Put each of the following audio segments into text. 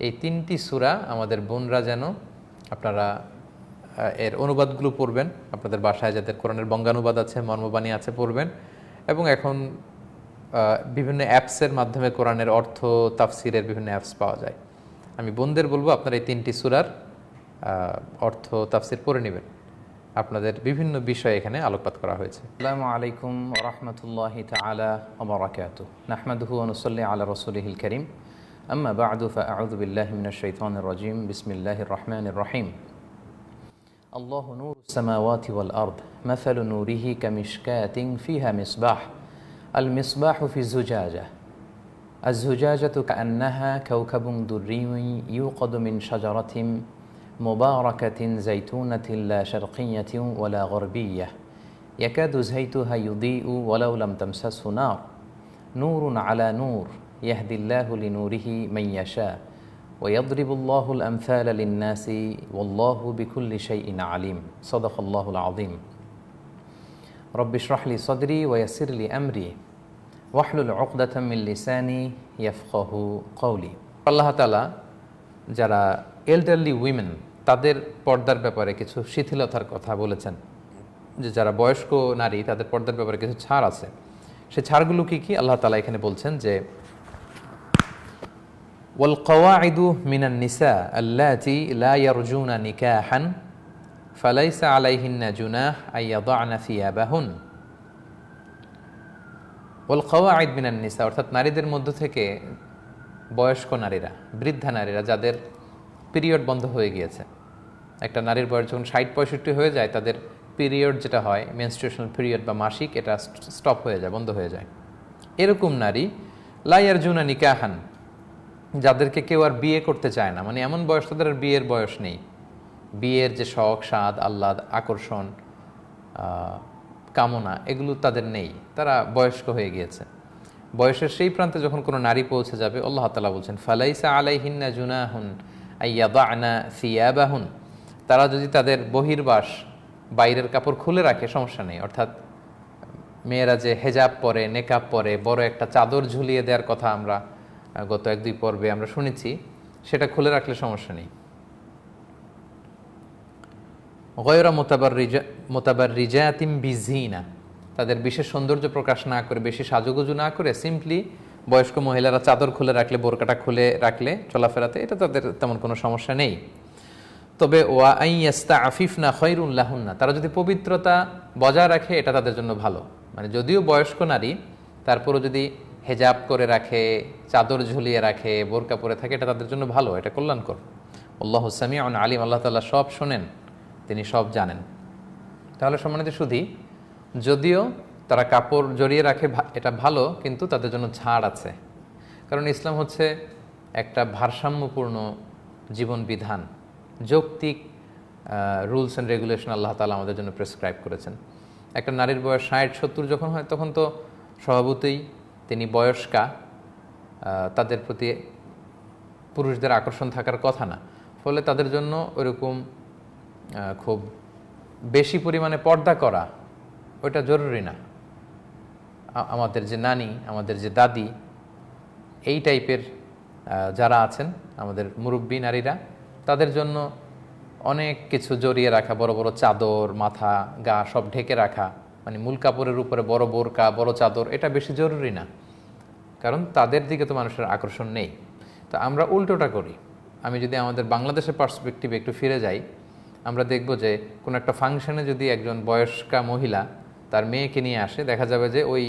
এই 3টি সূরা আমাদের বোনরা যেন আপনারা এর অনুবাদগুলো পড়বেন, আপনাদের বাসায় যাদের কোরআনের বঙ্গানুবাদ আছে, মর্মবাণী আছে পড়বেন। এবং এখন বিভিন্ন অ্যাপসের মাধ্যমে কোরআনের অর্থ তাফসিরের বিভিন্ন অ্যাপস পাওয়া যায়। আমি বোনদের বলবো আপনারা এই 3টি সূরার অর্থ তাফসির পড়ে নেবেন। আপনাদের বিভিন্ন বিষয় এখানে আলোকপাত করা হয়েছে। আসসালামু আলাইকুম ওয়া রাহমাতুল্লাহি তাআলা ওয়া বারাকাতুহু। নাহমাদুহু ওয়া নুসাল্লি আলা রাসূলিহিল কারীম। আম্মা বা'দু ফাআউযু বিল্লাহি মিনাশ শাইতানির রাজীম। বিসমিল্লাহির রাহমানির রাহিম। আল্লাহু নূরুস সামাওয়াতি ওয়াল আরদ। মাসালু নূরিহি কামিশকাতিন ফিহা মিসবাহ। আল মিসবাহু ফি যুজাজাহ। الزجاجة كأنها كوكب دري يوقد من شجرة مباركة زيتونة لا شرقية ولا غربية يكاد زيتها يضيء ولو لم تمسسه نار نور على نور يهدي الله لنوره من يشاء ويضرب الله الأمثال للناس والله بكل شيء عليم صدق الله العظيم رب اشرح لي صدري ويسر لي أمري ওয়াহলুল উকদাতাম মিন লিসানি ইয়াফকাহু কওলি। আল্লাহ তাআলা যারা এল্ডারলি উইমেন তাদের পর্দার ব্যাপারে কিছু শিথিলতার কথা বলেছেন, যে যারা বয়স্ক নারী তাদের পর্দার ব্যাপারে কিছু ছাড় আছে। সেই ছাড়গুলো কি কি আল্লাহ তাআলা এখানে বলছেন যে ওয়াল কওয়াইদু মিনান নিসা আল্লাতী লা ইয়ারজুনা নিকাহান ফালাইসা আলাইহিন্না জুনাহ আইয়াদা'না সিয়াবাহুন। ওয়াল কওয়াইদ মিনান নিসা অর্থাৎ নারীদের মধ্য থেকে বয়স্ক নারীরা, বৃদ্ধা নারীরা যাদের পিরিয়ড বন্ধ হয়ে গিয়েছে, একটা নারীর বয়স যখন ৬০-৬৫ হয়ে যায় তাদের পিরিয়ড যেটা হয় মেনস্ট্রুয়েশনাল পিরিয়ড বা মাসিক, এটা স্টপ হয়ে যায়, বন্ধ হয়ে যায়। এরকম নারী লা ইয়ারজুনা নিকাহান, যাদেরকে কেউ আর বিয়ে করতে চায় না, মানে এমন বয়স তাদের আর বিয়ের বয়স নেই। বিয়ের যে শখ, স্বাদ, আহ্লাদ, আকর্ষণ, কামনা এগুলো তাদের নেই, তারা বয়স্ক হয়ে গিয়েছে। বয়সের সেই প্রান্তে যখন কোনো নারী পৌঁছে যাবে, আল্লাহ তাআলা বলছেন ফালাইসা আলাইহিন্না জুনাহুন আইয়াদা'না সিয়াবাহুন, তারা যদি তাদের বহির্বাস, বাইরের কাপড় খুলে রাখে সমস্যা নেই। অর্থাৎ মেয়েরা যে হেজাব পরে, নেকাব পরে, বড় একটা চাদর ঝুলিয়ে দেওয়ার কথা আমরা গত 1-2 পর্বে আমরা শুনেছি, সেটা খুলে রাখলে সমস্যা নেই। গয়রা মুতাবাররিজাতিন বিজিনা, তাদের বিশেষ সৌন্দর্য প্রকাশ না করে, বেশি সাজুগুজু না করে, সিম্পলি বয়স্ক মহিলারা চাদর খুলে রাখলে, বোরকাটা খুলে রাখলে চলাফেরাতে, এটা তাদের তেমন কোনো সমস্যা নেই। তবে ওয়া আইয়াস্তাআফিফনা খায়রুন লাহুন্না, তারা যদি পবিত্রতা বজায় রাখে এটা তাদের জন্য ভালো। মানে যদিও বয়স্ক নারী, তারপরও যদি হেজাব করে রাখে, চাদর ঝুলিয়ে রাখে, বোরকা পরে থাকে, এটা তাদের জন্য ভালো, এটা কল্যাণকর। আল্লাহু সামিউন আলিম, আল্লাহ তাআলা সব শোনেন, তিনি সব জানেন। তাহলে সম্মানিত সুধী, যদিও তারা কাপড় জড়িয়ে রাখে এটা ভালো, কিন্তু তাদের জন্য ছাড় আছে। কারণ ইসলাম হচ্ছে একটা ভারসাম্যপূর্ণ জীবন বিধান, যৌক্তিক রুলস অ্যান্ড রেগুলেশন আল্লাহ তাআলা আমাদের জন্য প্রেসক্রাইব করেছেন। একটা নারীর বয়স ৬০-৭০ যখন হয়, তখন তো স্বভাবতই তিনি বয়স্কা, তাদের প্রতি পুরুষদের আকর্ষণ থাকার কথা না। ফলে তাদের জন্য ওইরকম খুব বেশি পরিমাণে পর্দা করা ওইটা জরুরি না। আমাদের যে নানি, আমাদের যে দাদি, এই টাইপের যারা আছেন আমাদের মুরব্বী নারীরা, তাদের জন্য অনেক কিছু জড়িয়ে রাখা, বড় বড় চাদর, মাথা, গা সব ঢেকে রাখা, মানে মূল কাপড়ের উপরে বড় বোরকা, বড় চাদর, এটা বেশি জরুরি না। কারণ তাদের দিকে তো মানুষের আকর্ষণ নেই। তো আমরা উল্টোটা করি। আমি যদি আমাদের বাংলাদেশের পার্সপেক্টিভে একটু ফিরে যাই, আমরা দেখব যে কোনো একটা ফাংশনে যদি একজন বয়স্কা মহিলা তার মেয়েকে নিয়ে আসে, দেখা যাবে যে ওই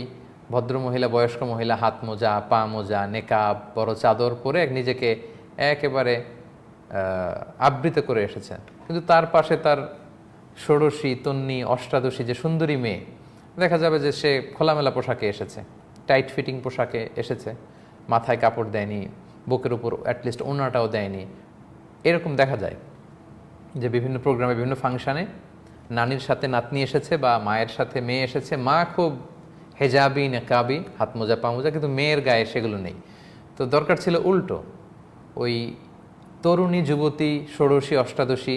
ভদ্র মহিলা, বয়স্ক মহিলা হাত মোজা, পা মোজা, নেকাব, বড় চাদর পরে নিজেকে একেবারে আবৃত করে এসেছেন। কিন্তু তার পাশে তার ষোড়শী, তন্নি, অষ্টাদশী যে সুন্দরী মেয়ে, দেখা যাবে যে সে খোলামেলা পোশাকে এসেছে, টাইট ফিটিং পোশাকে এসেছে, মাথায় কাপড় দেয়নি, বুকের উপর অ্যাটলিস্ট ওড়নাটাও দেয়নি। এরকম দেখা যায় যে বিভিন্ন প্রোগ্রামে, বিভিন্ন ফাংশানে নানির সাথে নাতনি এসেছে বা মায়ের সাথে মেয়ে এসেছে, মা খুব হেজাবি, নেকাবি, হাত মোজা, পা মোজা, কিন্তু মেয়ের গায়ে সেগুলো নেই। তো দরকার ছিল উল্টো, ওই তরুণী, যুবতী, ষোড়শী, অষ্টাদশী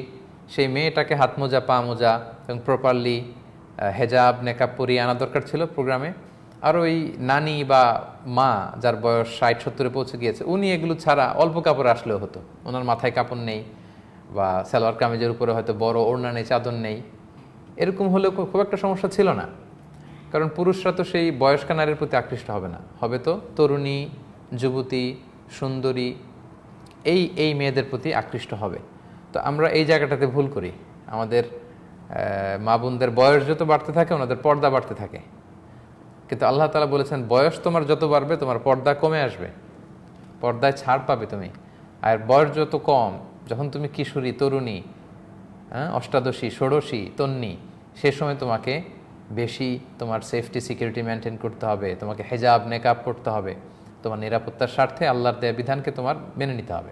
সেই মেয়েটাকে হাত মোজা, পা মোজা এবং প্রপারলি হেজাব, নেকাব পরিয়ে আনা দরকার ছিল প্রোগ্রামে। আর ওই নানি বা মা যার বয়স 60-70-এ পৌঁছে গিয়েছে, উনি এগুলো ছাড়া অল্প কাপড় আসলেও হতো। ওনার মাথায় কাপড় নেই বা সালোয়ার কামিজের উপরে হয়তো বড় ওড়না নেই, চাদর নেই, এরকম হলেও খুব একটা সমস্যা ছিল না। কারণ পুরুষরা তো সেই বয়স্ক নারীর প্রতি আকৃষ্ট হবে না, হবে তো তরুণী, যুবতী, সুন্দরী, এই মেয়েদের প্রতি আকৃষ্ট হবে। তো আমরা এই জায়গাটাতে ভুল করি। আমাদের মা বোনদের বয়স যত বাড়তে থাকে ওনাদের পর্দা বাড়তে থাকে, কিন্তু আল্লাহ তাআলা বলেছেন বয়স তোমার যত বাড়বে তোমার পর্দা কমে আসবে, পর্দায় ছাড় পাবে তুমি। আর বয়স যত কম, যখন তুমি কিশোরী, তরুণী, অষ্টাদশী, ষোড়শী, তন্নি, সে সময় তোমাকে বেশি তোমার সেফটি সিকিউরিটি মেনটেন করতে হবে, তোমাকে হেজাব নেকাব পড়তে হবে, তোমার নিরাপত্তার স্বার্থে আল্লাহর দেয়া বিধানকে তোমার মেনে নিতে হবে।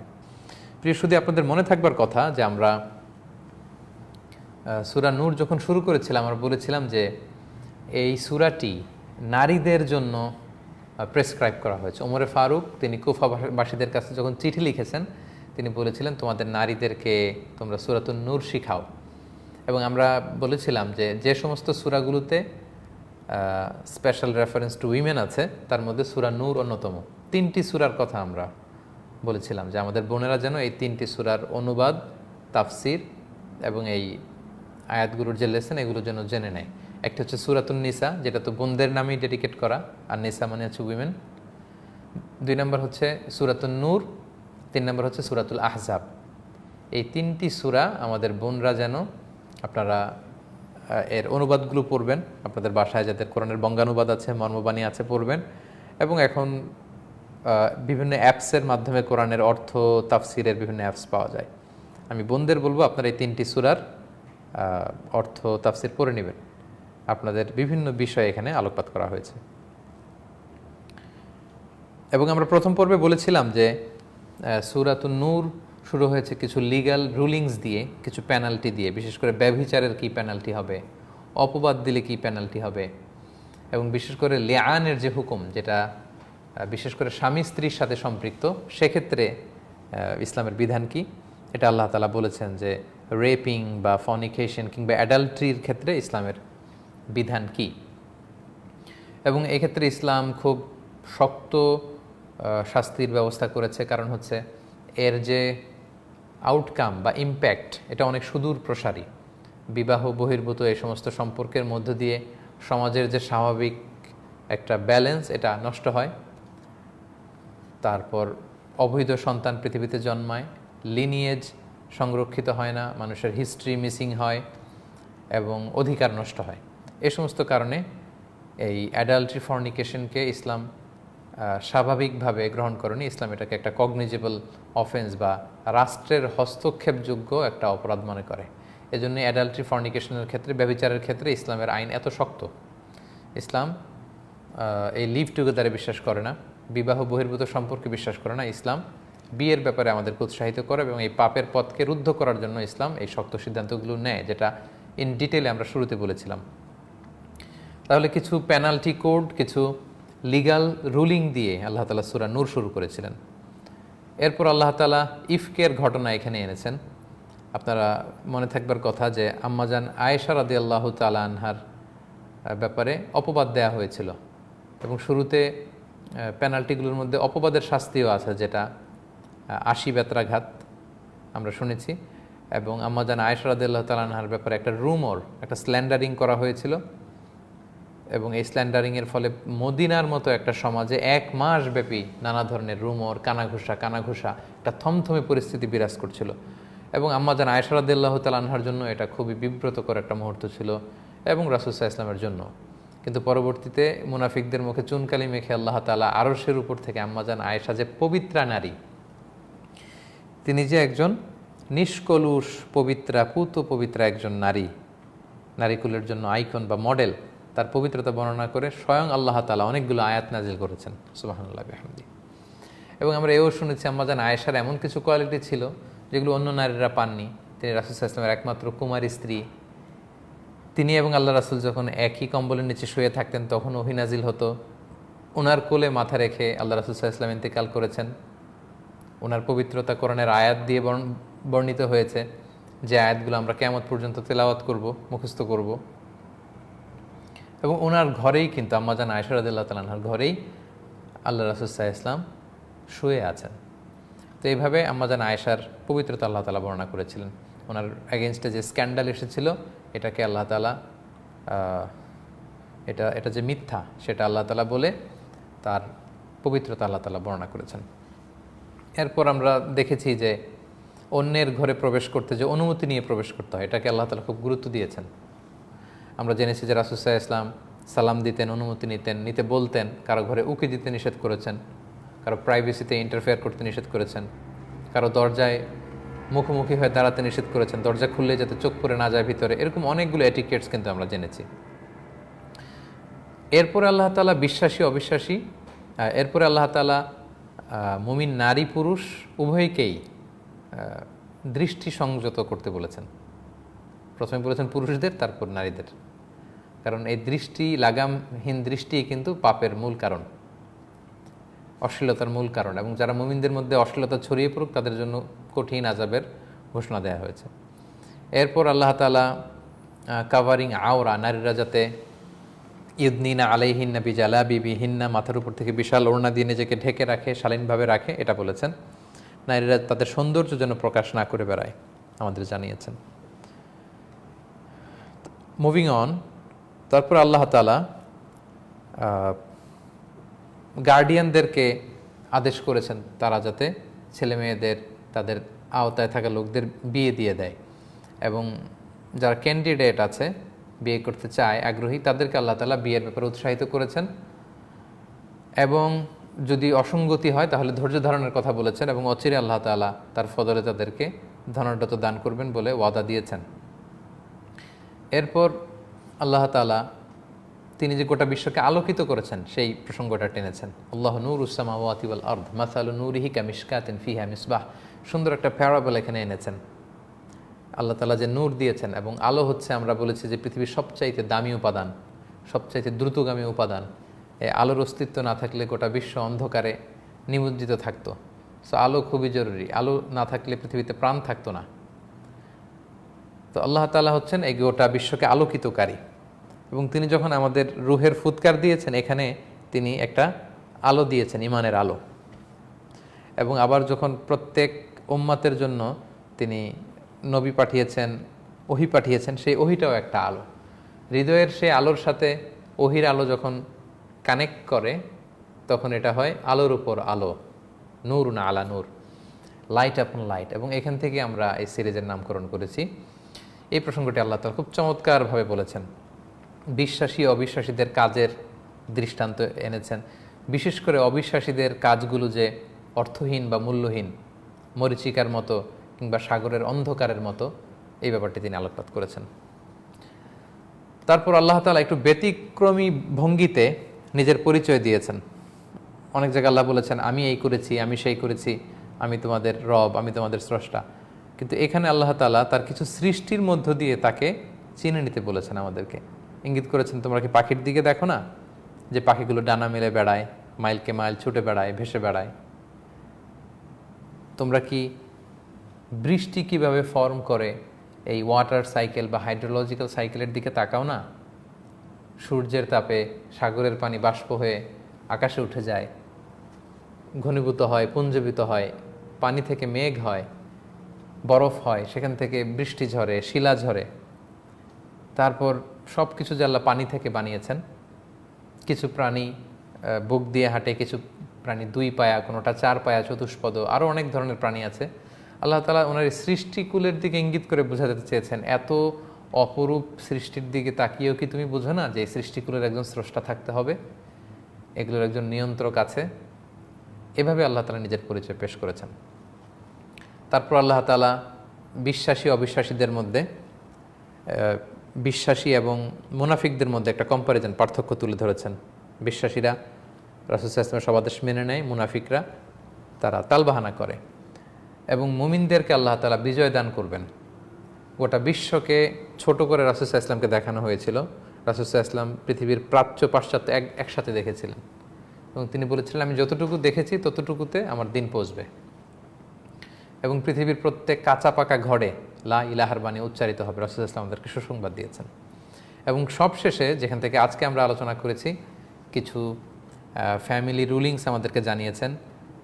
প্রিয় শুধু আপনাদের মনে থাকবার কথা যে আমরা সূরা নূর যখন শুরু করেছিলাম আমরা বলেছিলাম যে এই সূরাটি নারীদের জন্য প্রেসক্রাইব করা হয়েছে। ওমরে ফারুক তিনি কুফাবাসীদের কাছে যখন চিঠি লিখেছেন তিনি বলেছিলেন তোমাদের নারীদেরকে তোমরা সূরাতুন নূর শিখাও। এবং আমরা বলেছিলাম যে যে সমস্ত সূরাগুলোতে স্পেশাল রেফারেন্স টু উইমেন আছে তার মধ্যে সূরা নূর অন্যতম। 3টি সূরার কথা আমরা বলেছিলাম যে আমাদের বোনেরা যেন এই 3টি সূরার অনুবাদ, তাফসির এবং এই আয়াতগুলোর যে লেসন এগুলো যেন জেনে নেয়। একটা হচ্ছে সূরাতুন নিসা, যেটা তো বোনদের নামেই ডেডিকেট করা, আর নিসা মানে হচ্ছে উইমেন। 2 নম্বর হচ্ছে সূরাতুন নূর, 3 নম্বর হচ্ছে সূরাতুল আহজাব। এই 3টি সূরা আমাদের বোনরা যেন আপনারা এর অনুবাদগুলো পড়বেন, আপনাদের বাসায় যাদের কোরআনের বঙ্গানুবাদ আছে, মর্মবাণী আছে, পড়বেন। এবং এখন বিভিন্ন অ্যাপসের মাধ্যমে কোরআনের অর্থ তাফসিরের বিভিন্ন অ্যাপস পাওয়া যায়। আমি বোনদের বলবো আপনারা এই 3টি সূরার অর্থ তাফসির পড়ে নেবেন। আপনাদের বিভিন্ন বিষয়ে এখানে আলোকপাত করা হয়েছে। এবং আমরা প্রথম পর্বে বলেছিলাম যে সূরাতুন নূর শুরু হয়েছে কিছু লিগ্যাল রুলিংস দিয়ে, কিছু পেনাল্টি দিয়ে, বিশেষ করে ব্যভিচারের কী পেনাল্টি হবে, অপবাদ দিলে কী পেনাল্টি হবে, এবং বিশেষ করে লিআনের যে হুকুম, যেটা বিশেষ করে স্বামী স্ত্রীর সাথে সম্পৃক্ত, সেক্ষেত্রে ইসলামের বিধান কি এটা আল্লাহ তাআলা বলেছেন যে রেপিং বা ফর্নিকেশন কিংবা অ্যাডাল্ট্রির ক্ষেত্রে ইসলামের বিধান কি। এবং এক্ষেত্রে ইসলাম খুব শক্ত শাস্তির ব্যবস্থা করেছে, কারণ হচ্ছে এর যে আউটকাম বা ইম্প্যাক্ট এটা অনেক সুদূর প্রসারী। বিবাহ বহির্ভূত এই সমস্ত সম্পর্কের মধ্য দিয়ে সমাজের যে স্বাভাবিক একটা ব্যালেন্স এটা নষ্ট হয়। তারপর অবৈধ সন্তান পৃথিবীতে জন্মায়, লিনিয়েজ সংরক্ষিত হয় না, মানুষের হিস্ট্রি মিসিং হয় এবং অধিকার নষ্ট হয়। এই সমস্ত কারণে এই অ্যাডাল্ট্রি ফর্নিকেশনকে ইসলাম স্বাভাবিকভাবে গ্রহণ করেনি। ইসলাম এটাকে একটা কগনিজেবল অফেন্স বা রাষ্ট্রের হস্তক্ষেপযোগ্য একটা অপরাধ মনে করে। এজন্য অ্যাডাল্ট্রি ফর্নিকেশনের ক্ষেত্রে, ব্যভিচারের ক্ষেত্রে ইসলামের আইন এত শক্ত। ইসলাম এই লিভ টুগেদারে বিশ্বাস করে না, বিবাহ বহির্ভূত সম্পর্কে বিশ্বাস করে না। ইসলাম বিয়ের ব্যাপারে আমাদেরকে উৎসাহিত করে এবং এই পাপের পথকে রুদ্ধ করার জন্য ইসলাম এই শক্ত সিদ্ধান্তগুলো নেয়, যেটা ইন ডিটেলে আমরা শুরুতে বলেছিলাম। তাহলে কিছু পেনাল্টি কোড, কিছু লিগ্যাল রুলিং দিয়ে আল্লাহ তাআলা সূরা নূর শুরু করেছিলেন। এরপর আল্লাহ তাআলা ইফকের ঘটনা এখানে এনেছেন। আপনারা মনে থাকবার কথা যে আম্মাজান আয়েশা রাদিয়াল্লাহু তাআলা আনহার ব্যাপারে অপবাদ দেয়া হয়েছিল এবং শুরুতে পেনাল্টিগুলোর মধ্যে অপবাদের শাস্তিও আছে, যেটা 80 বেত্রাঘাত আমরা শুনেছি। এবং আম্মাজান আয়েশা রাদিয়াল্লাহু তাআলা আনহার ব্যাপারে একটা রুমর, একটা স্ল্যান্ডারিং করা হয়েছিল এবং এই স্ল্যান্ডারিংয়ের ফলে মদিনার মতো একটা সমাজে 1 মাস ব্যাপী নানা ধরনের রুমর, কানাঘুষা একটা থমথমে পরিস্থিতি বিরাজ করছিল। এবং আম্মাজান আয়েশা রাদিয়াল্লাহু তাআলা আনহার জন্য এটা খুবই বিব্রতকর একটা মুহূর্ত ছিল এবং রাসূল সাল্লাল্লাহু আলাইহি ওয়াসাল্লামের জন্য। কিন্তু পরবর্তীতে মুনাফিকদের মুখে চুনকালি মেখে আল্লাহ তাআলা আরশের উপর থেকে আম্মাজান আয়েশা যে পবিত্রা নারী, তিনি যে একজন নিষ্কলুষ পবিত্রা, পুত পবিত্রা একজন নারী, নারীকুলের জন্য আইকন বা মডেল, তার পবিত্রতা বর্ণনা করে স্বয়ং আল্লাহ তাআলা অনেকগুলো আয়াত নাজিল করেছেন, সুবহানাল্লাহ বিহামদি। এবং আমরা এও শুনেছি আম্মাজান আয়েশার এমন কিছু কোয়ালিটি ছিল যেগুলো অন্য নারীরা পাননি। তিনি রাসূল সাল্লাল্লাহু আলাইহি ওয়াসাল্লামের একমাত্র কুমারী স্ত্রী। তিনি এবং আল্লাহ রাসূল যখন একই কম্বলের নিচে শুয়ে থাকতেন তখন ওহী নাজিল হতো। ওনার কোলে মাথা রেখে আল্লাহ রাসূল সাল্লাল্লাহু আলাইহি ওয়াসাল্লাম ইন্তেকাল করেছেন। ওনার পবিত্রতা কোরআনের আয়াত দিয়ে বর্ণিত হয়েছে, যে আয়াতগুলো আমরা কিয়ামত পর্যন্ত তেলাওয়াত করব, মুখস্থ করব। এবং ওনার ঘরেই কিন্তু আম্মাজান আয়েশা রাদিয়াল্লাহু তাআলা আনহার ঘরেই আল্লাহ রাসূল সাল্লাল্লাহু আলাইহি ওয়াসাল্লাম শুয়ে আছেন। তো এইভাবে আম্মাজান আয়েশার পবিত্রতা আল্লাহ তাআলা বর্ণনা করেছিলেন। ওনার এগেনস্টে যে স্ক্যান্ডাল এসেছিল এটাকে আল্লাহ তাআলা এটা যে মিথ্যা সেটা আল্লাহ তাআলা বলে তার পবিত্রতা আল্লাহ তাআলা বর্ণনা করেছেন। এরপর আমরা দেখেছি যে অন্যের ঘরে প্রবেশ করতে যে অনুমতি নিয়ে প্রবেশ করতে হয় এটাকে আল্লাহ তাআলা খুব গুরুত্ব দিয়েছেন। আমরা জেনেছি যে রাসূল সাল্লাল্লাহু আলাইহি ওয়াসাল্লাম সালাম দিতেন, অনুমতি নিতে বলতেন, কারো ঘরে উকি দিতে নিষেধ করেছেন, কারো প্রাইভেসিতে ইন্টারফেয়ার করতে নিষেধ করেছেন, কারো দরজায় মুখোমুখি হয়ে দাঁড়াতে নিষেধ করেছেন, দরজা খুললে যাতে চোখ পড়ে না যায় ভিতরে, এরকম অনেকগুলো এটিকেটস কিন্তু আমরা জেনেছি। এরপরে আল্লাহ তাআলা বিশ্বাসী অবিশ্বাসী, এরপরে আল্লাহ তাআলা মুমিন নারী পুরুষ উভয়কেই দৃষ্টি সংযত করতে বলেছেন। প্রথমে বলেছেন পুরুষদের, তারপর নারীদের, কারণ এই দৃষ্টি লাগামহীন দৃষ্টি কিন্তু পাপের মূল কারণ, অশ্লীলতার মূল কারণ, এবং যারা মুমিনদের মধ্যে অশ্লীলতা ছড়িয়ে পড়ুক তাদের জন্য কঠিন আযাবের ঘোষণা দেওয়া হয়েছে। এরপর আল্লাহ তাআলা কাভারিং আওরা, নারীরা যাতে ইউদনিনা আলাইহিন্না বিজালাবিবিহিন্না, মাথার উপর থেকে বিশাল ওড়না দিয়ে নিজেকে ঢেকে রাখে, শালীনভাবে রাখে, এটা বলেছেন। নারীরা তাদের সৌন্দর্য যেন প্রকাশ না করে বেড়ায় আমাদের জানিয়েছেন। মুভিং অন, তারপর আল্লাহ তাআলা গার্ডিয়ানদেরকে আদেশ করেছেন তারা যাতে ছেলে মেয়েদের তাদের আওতায় থাকা লোকদের বিয়ে দিয়ে দেয়, এবং যারা ক্যান্ডিডেট আছে বিয়ে করতে চায় আগ্রহী তাদেরকে আল্লাহ তাআলা বিয়ের ব্যাপারে উৎসাহিত করেছেন, এবং যদি অসঙ্গতি হয় তাহলে ধৈর্য ধারণের কথা বলেছেন, এবং অচিরে আল্লাহ তাআলা তার ফদলে তাদেরকে ধনাঢ্যতা দান করবেন বলে ওয়াদা দিয়েছেন। এরপর আল্লাহ তাআলা তিনি যে গোটা বিশ্বকে আলোকিত করেছেন সেই প্রসঙ্গটা টেনেছেন। আল্লাহু নূরুস সামাওয়াতি ওয়াল আরদ মাসালু নূরিহি কামিশকাতিন ফিহা মিসবাহ, সুন্দর একটা প্যারাবল এখানে এনেছেন। আল্লাহ তাআলা যে নূর দিয়েছেন, এবং আলো হচ্ছে আমরা বলেছি যে পৃথিবীর সবচাইতে দামি উপাদান, সবচাইতে দ্রুতগামী উপাদান। এই আলোর অস্তিত্ব না থাকলে গোটা বিশ্ব অন্ধকারে নিমজ্জিত থাকতো। সো আলো খুবই জরুরি, আলো না থাকলে পৃথিবীতে প্রাণ থাকতো না। তো আল্লাহ তাআলা হচ্ছেন এই গোটা বিশ্বকে আলোকিতকারী, এবং তিনি যখন আমাদের রুহের ফুৎকার দিয়েছেন এখানে তিনি একটা আলো দিয়েছেন, ঈমানের আলো। এবং আবার যখন প্রত্যেক উম্মতের জন্য তিনি নবী পাঠিয়েছেন, ওহী পাঠিয়েছেন, সেই ওহীটাও একটা আলো। হৃদয়ের সেই আলোর সাথে ওহীর আলো যখন কানেক্ট করে তখন এটা হয় আলোর উপর আলো, নূর না আলা নূর, লাইট আপন লাইট। এবং এখান থেকে আমরা এই সিরিজের নামকরণ করেছি। এই প্রসঙ্গটি আল্লাহ তাআলা খুব চমৎকারভাবে বলেছেন। বিশ্বাসী অবিশ্বাসীদের কাজের দৃষ্টান্ত এনেছেন, বিশেষ করে অবিশ্বাসীদের কাজগুলো যে অর্থহীন বা মূল্যহীন, মরীচিকার মতো কিংবা সাগরের অন্ধকারের মতো, এই ব্যাপারটি তিনি আলোকপাত করেছেন। তারপর আল্লাহ তাআলা একটু ব্যতিক্রমী ভঙ্গিতে নিজের পরিচয় দিয়েছেন। অনেক জায়গায় আল্লাহ বলেছেন আমি এই করেছি, আমি সেই করেছি, আমি তোমাদের রব, আমি তোমাদের স্রষ্টা। কিন্তু এখানে আল্লাহ তাআলা তার কিছু সৃষ্টির মধ্য দিয়ে তাকে চিনে নিতে বলেছেন, আমাদেরকে ইঙ্গিত করেছেন তোমরা কি পাখির দিকে দেখো না, যে পাখিগুলো ডানা মেলে বেড়ায়, মাইলকে মাইল ছুটে বেড়ায়, ভেসে বেড়ায়। তোমরা কি বৃষ্টি কিভাবে ফর্ম করে এই ওয়াটার সাইকেল বা হাইড্রোলজিক্যাল সাইকেলের দিকে তাকাও না? সূর্যের তাপে সাগরের পানি বাষ্প হয়ে আকাশে উঠে যায়, ঘনীভূত হয়, পুঞ্জীভূত হয়, পানি থেকে মেঘ হয়, বরফ হয়, সেখান থেকে বৃষ্টি ঝরে, শিলা ঝরে। তারপর সব কিছু যে আল্লাহ পানি থেকে বানিয়েছেন। কিছু প্রাণী বুক দিয়ে হাঁটে, কিছু প্রাণী দুই পায়া, কোনোটা চার পায়া, চতুষ্পদ, আরও অনেক ধরনের প্রাণী আছে। আল্লাহ তাআলা ওনার সৃষ্টিকুলের দিকে ইঙ্গিত করে বোঝাতে চেয়েছেন, এত অপরূপ সৃষ্টির দিকে তাকিয়েও কি তুমি বুঝো না যে এই সৃষ্টিকুলের একজন স্রষ্টা থাকতে হবে, এগুলোর একজন নিয়ন্ত্রক আছে? এভাবে আল্লাহ তাআলা নিজের পরিচয় পেশ করেছেন। তারপর আল্লাহ তাআলা বিশ্বাসী অবিশ্বাসীদের মধ্যে, বিশ্বাসী এবং মুনাফিকদের মধ্যে একটা কম্প্যারিজন, পার্থক্য তুলে ধরেছেন। বিশ্বাসীরা রাসূল সাল্লাল্লাহু আলাইহি ওয়াসাল্লামের সব আদেশ মেনে নেয়, মুনাফিকরা তারা তালবাহানা করে। এবং মুমিনদেরকে আল্লাহ তাআলা বিজয় দান করবেন। গোটা বিশ্বকে ছোট করে রাসূল সাল্লাল্লাহু আলাইহি ওয়াসাল্লামকে দেখানো হয়েছিল। রাসূল সাল্লাল্লাহু আলাইহি ওয়াসাল্লাম পৃথিবীর প্রাচ্য পাশ্চাত্য একসাথে দেখেছিলেন, এবং তিনি বলেছিলেন আমি যতটুকু দেখেছি ততটুকুতে আমার দিন পৌঁছবে। এবং পৃথিবীর প্রত্যেক কাঁচা পাকা ঘরে লা ইলাহার বাণী উচ্চারিত হবে, রাসূল সাল্লাল্লাহু আলাইহি ওয়াসাল্লাম আমাদেরকে সুসংবাদ দিয়েছেন। এবং সবশেষে যেখান থেকে আজকে আমরা আলোচনা করেছি, কিছু ফ্যামিলি রুলিংস আমাদেরকে জানিয়েছেন।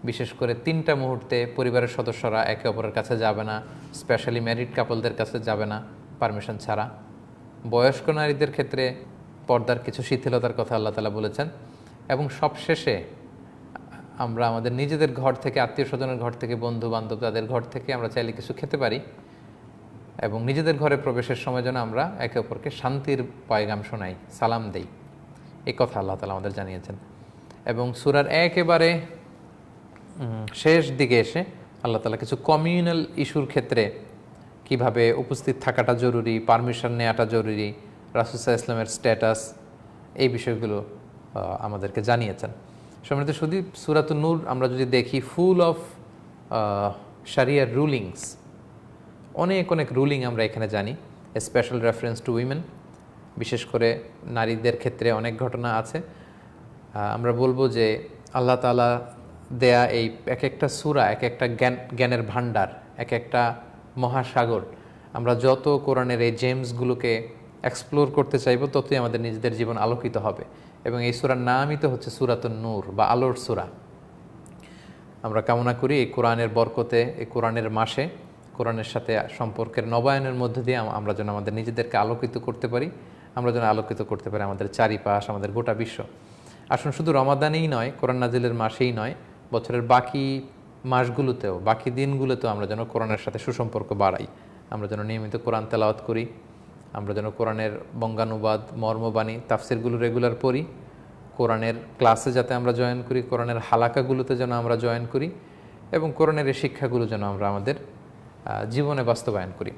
বিশেষ করে 3টা মুহূর্তে পরিবারের সদস্যরা একে অপরের কাছে যাবে না, স্পেশালি ম্যারিড কাপলদের কাছে যাবে না পারমিশন ছাড়া। বয়স্ক নারীদের ক্ষেত্রে পর্দার কিছু শিথিলতার কথা আল্লাহ তাআলা বলেছেন। এবং সবশেষে আমরা আমাদের নিজেদের ঘর থেকে, আত্মীয় স্বজনের ঘর থেকে, বন্ধু বান্ধব তাদের ঘর থেকে আমরা চাইলে কিছু খেতে পারি, এবং নিজেদের ঘরে প্রবেশের সময় যেন আমরা একে অপরকে শান্তির পয়গাম শোনাই, সালাম দেই। এই কথা আল্লাহ তাআলা আমাদের জানিয়েছেন। এবং সূরার একেবারে শেষ দিকে এসে আল্লাহ তাআলা কিছু কমিউনাল ইস্যুর ক্ষেত্রে কিভাবে উপস্থিত থাকাটা জরুরি, পারমিশন নেওয়াটা জরুরি, রাসূল সাল্লাল্লাহু আলাইহি ওয়াসাল্লামের স্ট্যাটাস, এই বিষয়গুলো আমাদেরকে জানিয়েছেন। সম্মানিত শুধু সূরাতুন নূর আমরা যদি দেখি, ফুল অফ শারিয়ার রুলিংস, অনেক অনেক রুলিং আমরা এখানে জানি। স্পেশাল রেফারেন্স টু উইমেন, বিশেষ করে নারীদের ক্ষেত্রে অনেক ঘটনা আছে। আমরা বলবো যে আল্লাহ তাআলা দেয়া এই এক একটা সূরা এক একটা জ্ঞানের ভাণ্ডার, এক একটা মহাসাগর। আমরা যত কোরআনের এই জেমসগুলোকে এক্সপ্লোর করতে চাইব, ততই আমাদের নিজেদের জীবন আলোকিত হবে। এবং এই সূরার নামই তো হচ্ছে সূরাতুন নূর বা আলোর সূরা। আমরা কামনা করি এই কোরআনের বরকতে, এই কোরআনের মাসে কোরআনের সাথে সম্পর্কের নবায়নের মধ্য দিয়ে আমরা যেন আমাদের নিজেদেরকে আলোকিত করতে পারি, আমরা যেন আলোকিত করতে পারি আমাদের চারিপাশ, আমাদের গোটা বিশ্ব। আসুন, শুধু রমাদানেই নয়, কোরআন নাজিলের মাসেই নয়, বছরের বাকি মাসগুলোতেও, বাকি দিনগুলোতেও আমরা যেন কোরআনের সাথে সুসম্পর্ক বাড়াই। আমরা যেন নিয়মিত কোরআন তেলাওয়াত করি, আমরা যেন কোরআনের বঙ্গানুবাদ, মর্মবাণী, তাফসিরগুলো রেগুলার পড়ি, কোরআনের ক্লাসে যাতে আমরা জয়েন করি, কোরআনের হালাকাগুলোতে যেন আমরা জয়েন করি, এবং কোরআনের এই শিক্ষাগুলো যেন আমরা আমাদের জীবনে বাস্তবায়ন করি।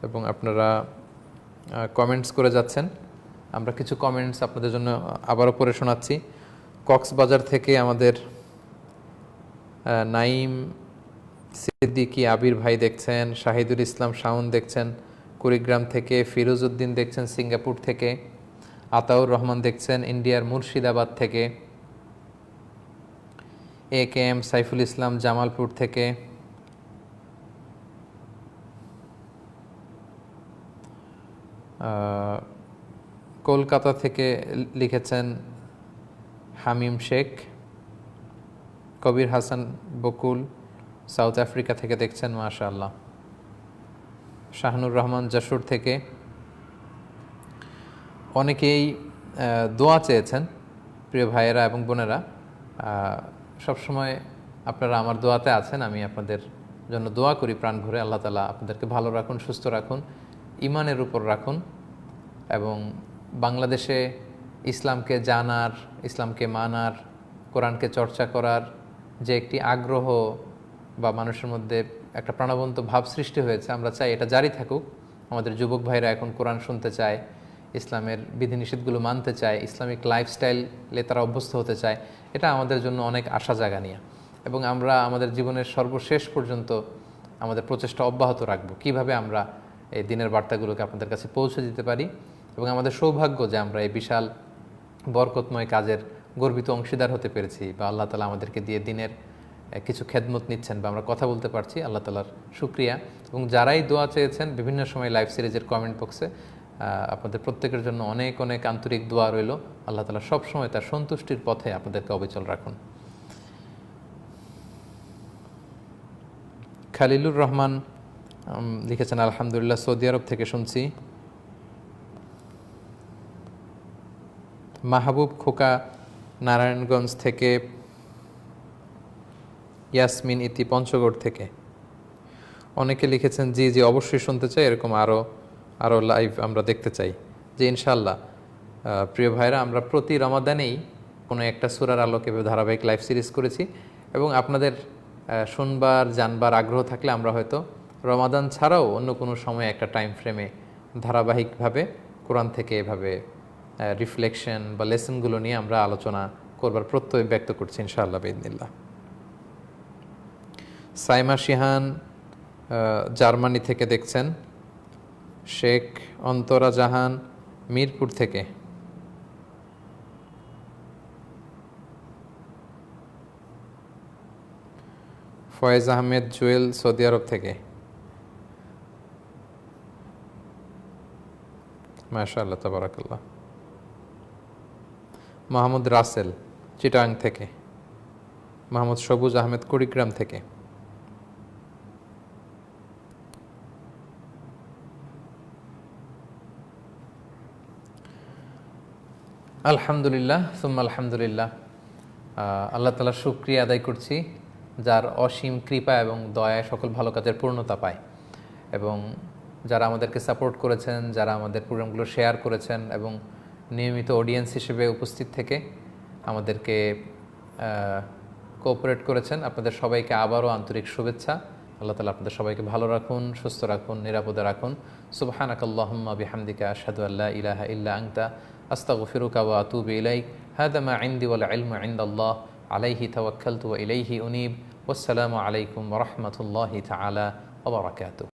এবং আপনারা কমেন্টস করে যাচ্ছেন, আমরা কিছু কমেন্টস আপনাদের জন্য আবারও পড়ে শোনাচ্ছি। কক্সবাজার থেকে আমাদের নাইম সিদ্দিকী আবির ভাই দেখছেন, শাহিদুল ইসলাম শাওন দেখছেন কুড়িগ্রাম থেকে, ফিরোজ উদ্দিন দেখছেন সিঙ্গাপুর থেকে, আতাউর রহমান দেখছেন ইন্ডিয়ার মুর্শিদাবাদ থেকে, এ কে এম সাইফুল ইসলাম জামালপুর থেকে, কলকাতা থেকে লিখেছেন হামিম শেখ, কবির হাসান বকুল সাউথ আফ্রিকা থেকে দেখছেন, মাশাআল্লাহ। শাহনুর রহমান যশোর থেকে। অনেকেই দোয়া চেয়েছেন, প্রিয় ভাইয়েরা এবং বোনেরা, সবসময় আপনারা আমার দোয়াতে আছেন। আমি আপনাদের জন্য দোয়া করি প্রাণ ভরে। আল্লাহ তাআলা আপনাদেরকে ভালো রাখুন, সুস্থ রাখুন, ইমানের উপর রাখুন, এবং বাংলাদেশে ইসলামকে জানার, ইসলামকে মানার, কোরআনকে চর্চা করার যে একটি আগ্রহ বা মানুষের মধ্যে একটা প্রাণবন্ত ভাব সৃষ্টি হয়েছে, আমরা চাই এটা জারি থাকুক। আমাদের যুবক ভাইরা এখন কোরআন শুনতে চায়, ইসলামের বিধিনিষেধগুলো মানতে চায়, ইসলামিক লাইফস্টাইলে তারা অভ্যস্ত হতে চায়। এটা আমাদের জন্য অনেক আশা জাগা নিয়ে, এবং আমরা আমাদের জীবনের সর্বশেষ পর্যন্ত আমাদের প্রচেষ্টা অব্যাহত রাখবো কীভাবে আমরা এই দিনের বার্তাগুলোকে আপনাদের কাছে পৌঁছে দিতে পারি। এবং আমাদের সৌভাগ্য যে আমরা এই বিশাল বরকতময় কাজের গর্বিত অংশীদার হতে পেরেছি, বা আল্লাহ তাআলা আমাদেরকে দিয়ে দিনের কিছু খেদমত নিচ্ছেন, বা আমরা কথা বলতে পারছি। আল্লাহ তাআলার শুকরিয়া। এবং যারাই দোয়া চেয়েছেন বিভিন্ন সময় লাইভ সিরিজের কমেন্ট বক্সে, আপনাদের প্রত্যেকের জন্য অনেক অনেক আন্তরিক দোয়া রইল। আল্লাহ তাআলা সবসময় তার সন্তুষ্টির পথে আপনাদেরকে অবিচল রাখুন। খালিলুর রহমান লিখেছেন, আলহামদুলিল্লাহ, সৌদি আরব থেকে শুনছি। মাহবুব খোকা নারায়ণগঞ্জ থেকে, ইয়াসমিন ইতি পঞ্চগড় থেকে অনেকে লিখেছেন, জি জি অবশ্যই শুনতে চাই, এরকম আরও লাইভ আমরা দেখতে চাই। যে ইনশাআল্লাহ প্রিয় ভাইরা, আমরা প্রতি রমাদানেই কোনো একটা সূরার আলোকে ধারাবাহিক লাইভ সিরিজ করেছি, এবং আপনাদের শুনবার জানবার আগ্রহ থাকলে আমরা হয়তো রমাদান ছাড়াও অন্য কোনো সময় একটা টাইম ফ্রেমে ধারাবাহিকভাবে কোরআন থেকে এভাবে রিফ্লেকশন বা লেসনগুলো নিয়ে আমরা আলোচনা করবার প্রত্যয় ব্যক্ত করছি ইনশাআল্লাহ বিইذنিল্লাহ। সাইমা শিহান জার্মানি থেকে দেখছেন, শেখ অন্তরা জাহান মিরপুর থেকে, ফয়েজ আহমেদ জুয়েল সৌদি আরব থেকে, মাশাআল্লাহ, তাবারাকাল্লাহ। মাহমুদ রাসেল চিটাং থেকে, মাহমুদ সবুজ আহমেদ কুড়িগ্রাম থেকে। আলহামদুলিল্লাহ সুম্মা আলহামদুলিল্লাহ। আল্লাহ তাআলার শুকরিয়া আদায় করছি, যার অসীম কৃপা এবং দয়ায় সকল ভালো কাজের পূর্ণতা পায়। এবং যারা আমাদেরকে সাপোর্ট করেছেন, যারা আমাদের প্রোগ্রামগুলো শেয়ার করেছেন এবং নিয়মিত অডিয়েন্স হিসেবে উপস্থিত থেকে আমাদেরকে কোঅপারেট করেছেন, আপনাদের সবাইকে আবারও আন্তরিক শুভেচ্ছা। আল্লাহ তাআলা আপনাদের সবাইকে ভালো রাখুন, সুস্থ রাখুন, নিরাপদে রাখুন। সুবহানাকাল্লাহুম্মা বিহামদিকা আশহাদু আল্লা ইলাহা ইল্লা আনতা আস্তাগফিরুকা ওয়া আতুবু ইলাইক। হাযা মা ইনদি ওয়াল ইলমু ইনদাল্লাহ আলাইহি তাওয়াক্কালতু ওয়া ইলাইহি উনীব। ওয়াসসালামু আলাইকুম ওয়া রাহমাতুল্লাহি তাআলা ওয়া বারাকাতুহু।